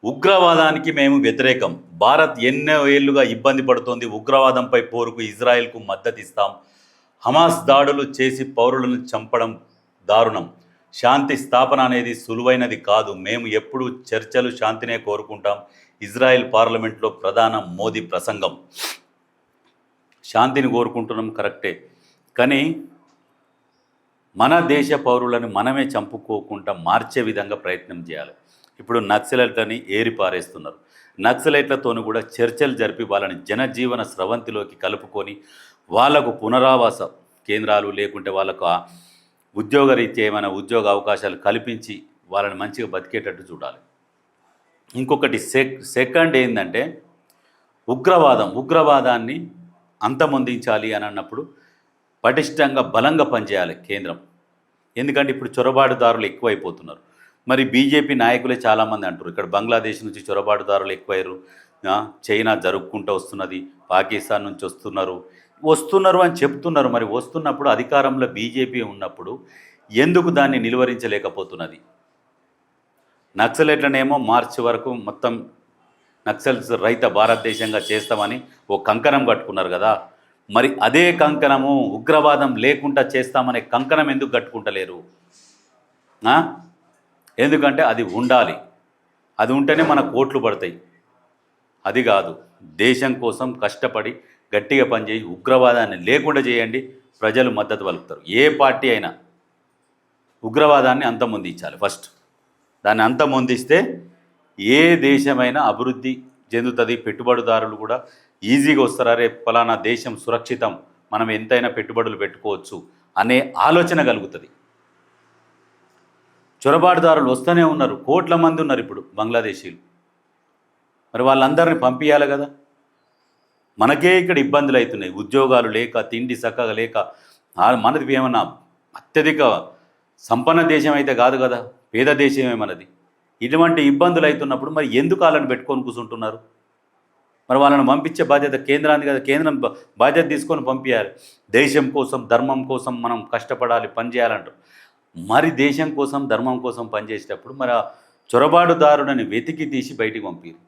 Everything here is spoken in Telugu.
ఉగ్రవాదానికి మేము వ్యతిరేకం. భారత్ ఎన్నో ఏళ్లుగా ఇబ్బంది పడుతోంది. ఉగ్రవాదంపై పోరుకు ఇజ్రాయెల్కు మద్దతు ఇస్తాం. హమాస్ దాడులు చేసి పౌరులను చంపడం దారుణం. శాంతి స్థాపన అనేది సులువైనది కాదు. మేము ఎప్పుడూ చర్చలు, శాంతినే కోరుకుంటాం. ఇజ్రాయెల్ పార్లమెంట్లో ప్రధాన మోదీ ప్రసంగం. శాంతిని కోరుకుంటున్నాం కరెక్టే, కానీ మన దేశ పౌరులను మనమే చంపుకోకుండా మార్చే విధంగా ప్రయత్నం చేయాలి. ఇప్పుడు నక్సలైట్లని ఏరిపారేస్తున్నారు. నక్సలైట్లతోనూ కూడా చర్చలు జరిపి వాళ్ళని జనజీవన స్రవంతిలోకి కలుపుకొని వాళ్లకు పునరావాస కేంద్రాలు లేకుంటే వాళ్ళకు ఉద్యోగరీత్యా ఏమైనా ఉద్యోగ అవకాశాలు కల్పించి వాళ్ళని మంచిగా బతికేటట్టు చూడాలి. ఇంకొకటి సెకండ్ ఏంటంటే ఉగ్రవాదాన్ని అంతమొందించాలి అని అన్నప్పుడు పటిష్టంగా బలంగా పనిచేయాలి కేంద్రం. ఎందుకంటే ఇప్పుడు చొరబాటుదారులు ఎక్కువైపోతున్నారు. మరి బీజేపీ నాయకులే చాలామంది అంటారు ఇక్కడ బంగ్లాదేశ్ నుంచి చొరబాటుదారులు ఎక్కువయ్యారు, చైనా జరుపుకుంటూ వస్తున్నది, పాకిస్తాన్ నుంచి వస్తున్నారు అని చెప్తున్నారు. మరి వస్తున్నప్పుడు అధికారంలో బీజేపీ ఉన్నప్పుడు ఎందుకు దాన్ని నిలువరించలేకపోతున్నది? నక్సలైట్లనేమో మార్చి వరకు మొత్తం నక్సల్స్ రహిత భారతదేశంగా చేస్తామని ఓ కంకణం కట్టుకున్నారు కదా. మరి అదే కంకణము ఉగ్రవాదం లేకుండా చేస్తామనే కంకణం ఎందుకు కట్టుకుంటలేరు? ఎందుకంటే అది ఉండాలి. అది ఉంటేనే మన కోట్లు పడతాయి. అది కాదు, దేశం కోసం కష్టపడి గట్టిగా పనిచేసి ఉగ్రవాదాన్ని లేకుండా చేయండి, ప్రజలు మద్దతు పలుకుతారు. ఏ పార్టీ అయినా ఉగ్రవాదాన్ని అంతమొందించాలి ఫస్ట్. దాన్ని అంతమొందిస్తే ఏ దేశమైనా అభివృద్ధి చెందుతుంది. పెట్టుబడిదారులు కూడా ఈజీగా వస్తారా, రేపు ఫలానా దేశం సురక్షితం, మనం ఎంతైనా పెట్టుబడులు పెట్టుకోవచ్చు అనే ఆలోచన కలుగుతుంది. చొరబాటుదారులు వస్తూనే ఉన్నారు, కోట్ల మంది ఉన్నారు ఇప్పుడు బంగ్లాదేశీలు. మరి వాళ్ళందరినీ పంపించాలి కదా. మనకే ఇక్కడ ఇబ్బందులు అవుతున్నాయి, ఉద్యోగాలు లేక, తిండి చక్కగా లేక. మనది ఏమన్నా అత్యధిక సంపన్న దేశం అయితే కాదు కదా, పేద దేశమే మనది. ఇటువంటి ఇబ్బందులు అవుతున్నప్పుడు మరి ఎందుకు వాళ్ళని పెట్టుకొని కూర్చుంటున్నారు? మరి వాళ్ళని పంపించే బాధ్యత కేంద్రాన్ని కదా, కేంద్రం బాధ్యత తీసుకొని పంపించాలి. దేశం కోసం, ధర్మం కోసం మనం కష్టపడాలి, పనిచేయాలంటారు. మరి దేశం కోసం, ధర్మం కోసం పనిచేసేటప్పుడు మరి ఆ చొరబాటుదారులని వెతికి తీసి బయటికి పంపారు.